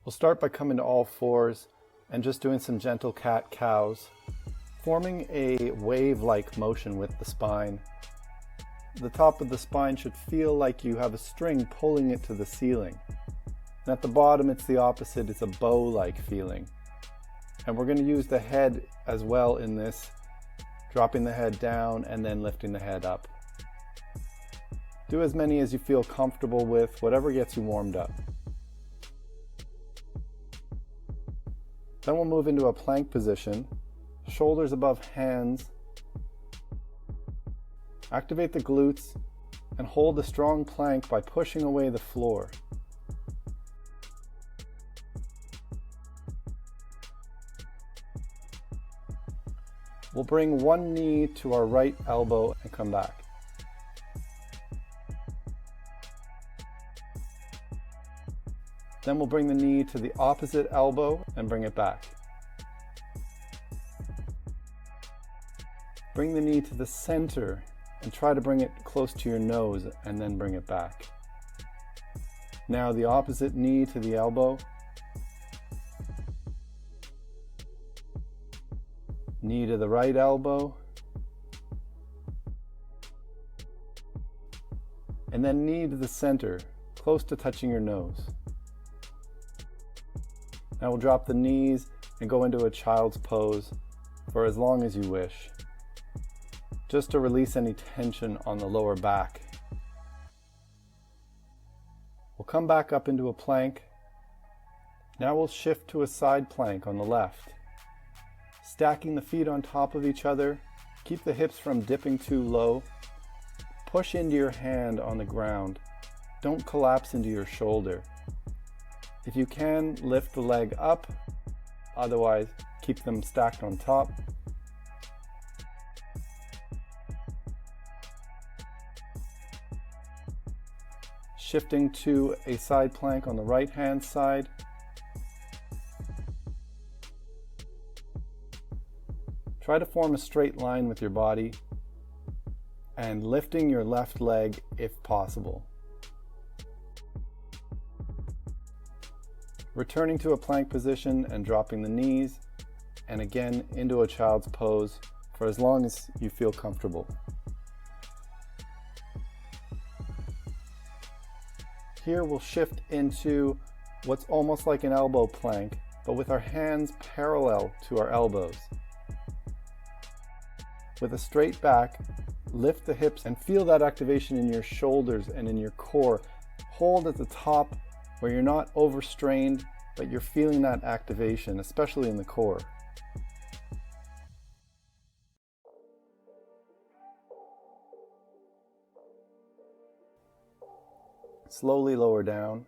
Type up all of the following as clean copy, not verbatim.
We'll start by coming to all fours and just doing some gentle cat-cows, forming a wave-like motion with the spine. The top of the spine should feel like you have a string pulling it to the ceiling. And at the bottom, it's the opposite. It's a bow-like feeling. And we're going to use the head as well in this, dropping the head down and then lifting the head up. Do as many as you feel comfortable with, whatever gets you warmed up. Then we'll move into a plank position, shoulders above hands. Activate the glutes and hold a strong plank by pushing away the floor. We'll bring one knee to our right elbow and come back. Then we'll bring the knee to the opposite elbow and bring it back. Bring the knee to the center and try to bring it close to your nose and then bring it back. Now the opposite knee to the elbow. Knee to the right elbow. And then knee to the center, close to touching your nose. Now we'll drop the knees and go into a child's pose for as long as you wish, just to release any tension on the lower back. We'll come back up into a plank. Now we'll shift to a side plank on the left. Stacking the feet on top of each other, keep the hips from dipping too low. Push into your hand on the ground. Don't collapse into your shoulder. If you can, lift the leg up, otherwise keep them stacked on top. Shifting to a side plank on the right hand side. Try to form a straight line with your body and lifting your left leg if possible. Returning to a plank position and dropping the knees, and again into a child's pose for as long as you feel comfortable. Here we'll shift into what's almost like an elbow plank, but with our hands parallel to our elbows. With a straight back, lift the hips and feel that activation in your shoulders and in your core. Hold at the top where you're not overstrained, but you're feeling that activation, especially in the core. Slowly lower down.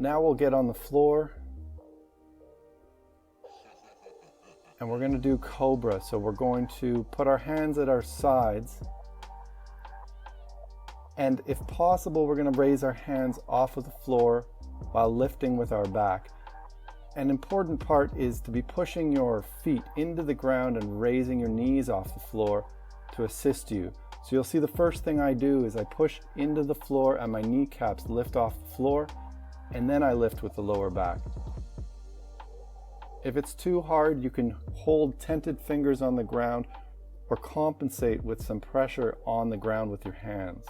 Now we'll get on the floor and we're going to do cobra. So we're going to put our hands at our sides, and if possible we're going to raise our hands off of the floor while lifting with our back. An important part is to be pushing your feet into the ground and raising your knees off the floor to assist you. So you'll see the first thing I do is I push into the floor and my kneecaps lift off the floor, and then I lift with the lower back. If it's too hard, you can hold tented fingers on the ground or compensate with some pressure on the ground with your hands.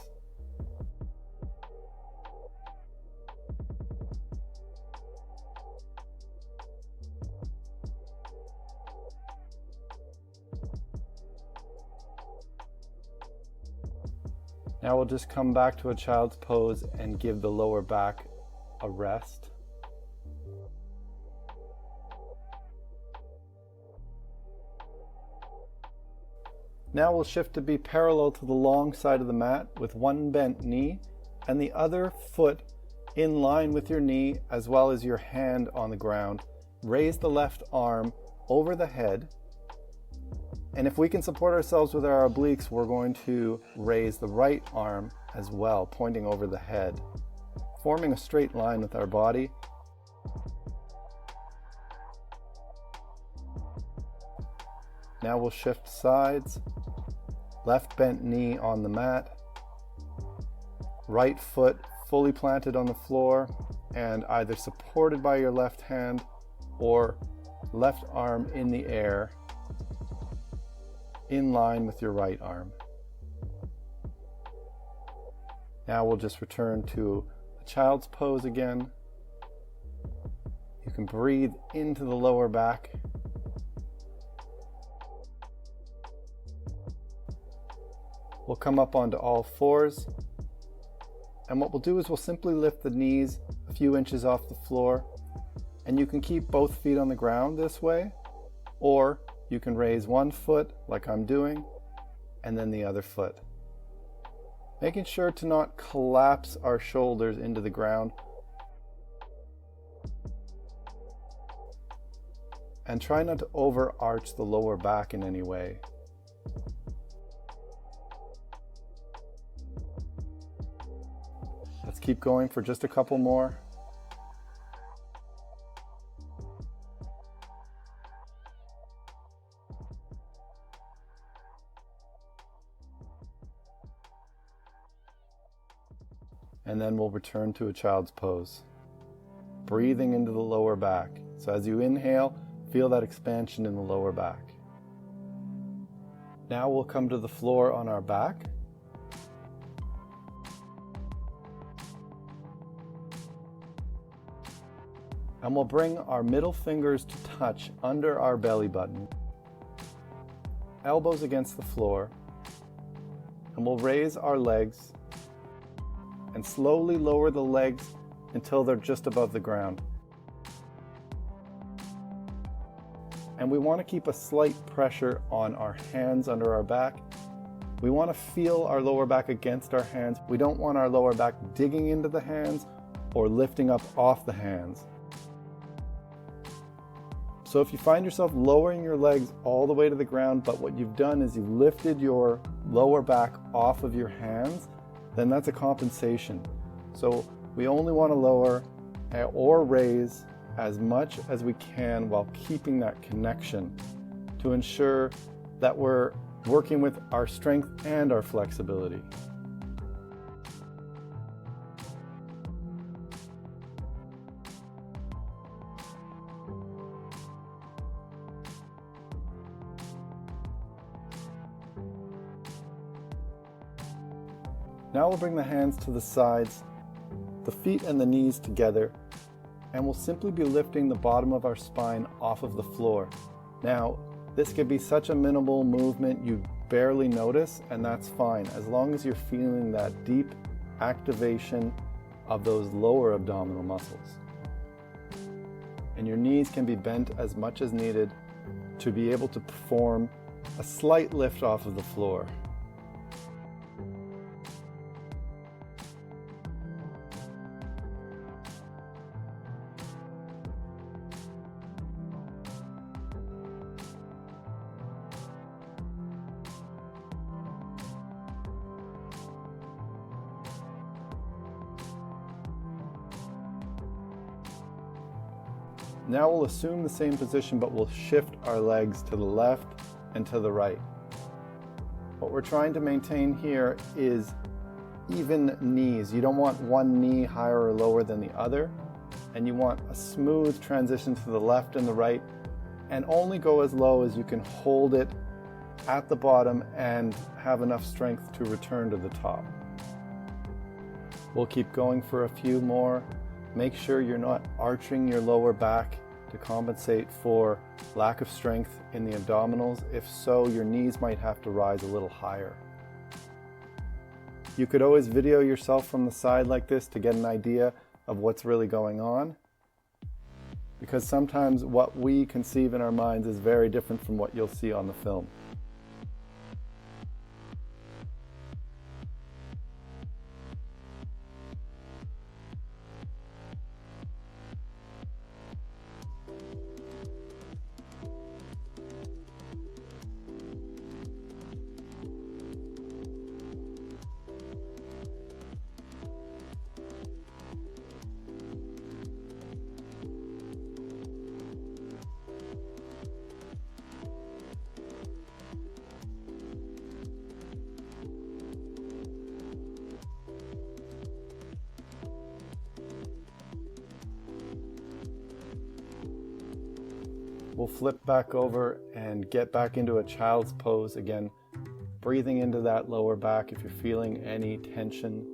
Now we'll just come back to a child's pose and give the lower back a rest. Now we'll shift to be parallel to the long side of the mat with one bent knee and the other foot in line with your knee as well as your hand on the ground. Raise the left arm over the head, and if we can support ourselves with our obliques, we're going to raise the right arm as well, pointing over the head, forming a straight line with our body. Now we'll shift sides, left bent knee on the mat, right foot fully planted on the floor and either supported by your left hand or left arm in the air in line with your right arm. Now we'll just return to a child's pose again. You can breathe into the lower back. We'll come up onto all fours. And what we'll do is we'll simply lift the knees a few inches off the floor. And you can keep both feet on the ground this way, or you can raise one foot like I'm doing, and then the other foot. Making sure to not collapse our shoulders into the ground. And try not to overarch the lower back in any way. Let's keep going for just a couple more. And then we'll return to a child's pose. Breathing into the lower back. So as you inhale, feel that expansion in the lower back. Now we'll come to the floor on our back. And we'll bring our middle fingers to touch under our belly button. Elbows against the floor. And we'll raise our legs and slowly lower the legs until they're just above the ground. And we want to keep a slight pressure on our hands under our back. We want to feel our lower back against our hands. We don't want our lower back digging into the hands or lifting up off the hands. So if you find yourself lowering your legs all the way to the ground, but what you've done is you've lifted your lower back off of your hands, then that's a compensation. So we only want to lower or raise as much as we can while keeping that connection to ensure that we're working with our strength and our flexibility. Now we'll bring the hands to the sides, the feet and the knees together, and we'll simply be lifting the bottom of our spine off of the floor. Now, this could be such a minimal movement you barely notice, and that's fine, as long as you're feeling that deep activation of those lower abdominal muscles. And your knees can be bent as much as needed to be able to perform a slight lift off of the floor. Now we'll assume the same position, but we'll shift our legs to the left and to the right. What we're trying to maintain here is even knees. You don't want one knee higher or lower than the other, and you want a smooth transition to the left and the right, and only go as low as you can hold it at the bottom and have enough strength to return to the top. We'll keep going for a few more. Make sure you're not arching your lower back to compensate for lack of strength in the abdominals. If so, your knees might have to rise a little higher. You could always video yourself from the side like this to get an idea of what's really going on, because sometimes what we conceive in our minds is very different from what you'll see on the film. We'll flip back over and get back into a child's pose again, breathing into that lower back if you're feeling any tension.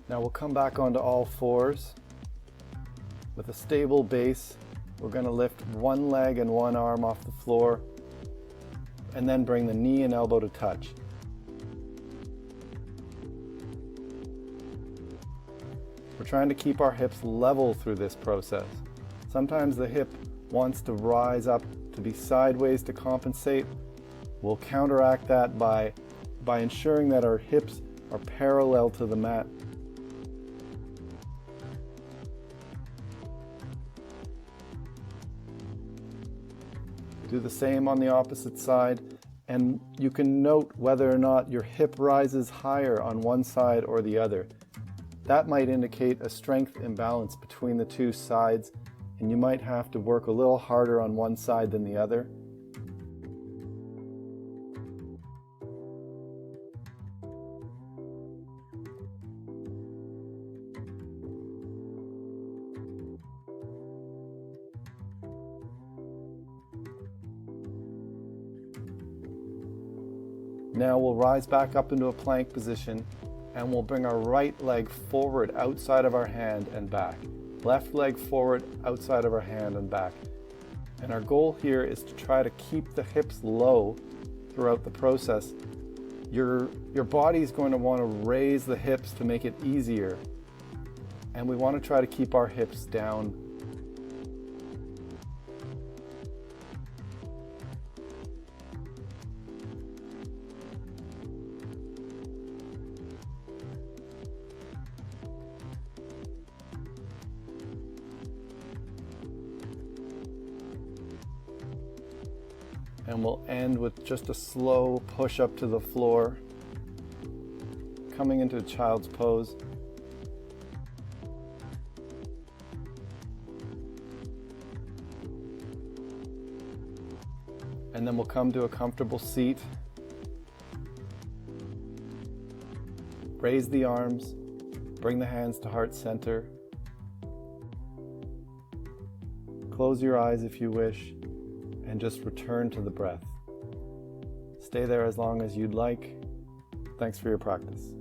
Now we'll come back onto all fours. With a stable base, we're going to lift one leg and one arm off the floor and then bring the knee and elbow to touch. We're trying to keep our hips level through this process. Sometimes the hip wants to rise up to be sideways to compensate. We'll counteract that by ensuring that our hips are parallel to the mat. Do the same on the opposite side, and you can note whether or not your hip rises higher on one side or the other. That might indicate a strength imbalance between the two sides, and you might have to work a little harder on one side than the other. Now we'll rise back up into a plank position and we'll bring our right leg forward outside of our hand and back. Left leg forward outside of our hand and back. And our goal here is to try to keep the hips low throughout the process. Your body is going to want to raise the hips to make it easier. And we want to try to keep our hips down. And we'll end with just a slow push up to the floor, coming into a child's pose. And then we'll come to a comfortable seat. Raise the arms, bring the hands to heart center. Close your eyes if you wish, and just return to the breath. Stay there as long as you'd like. Thanks for your practice.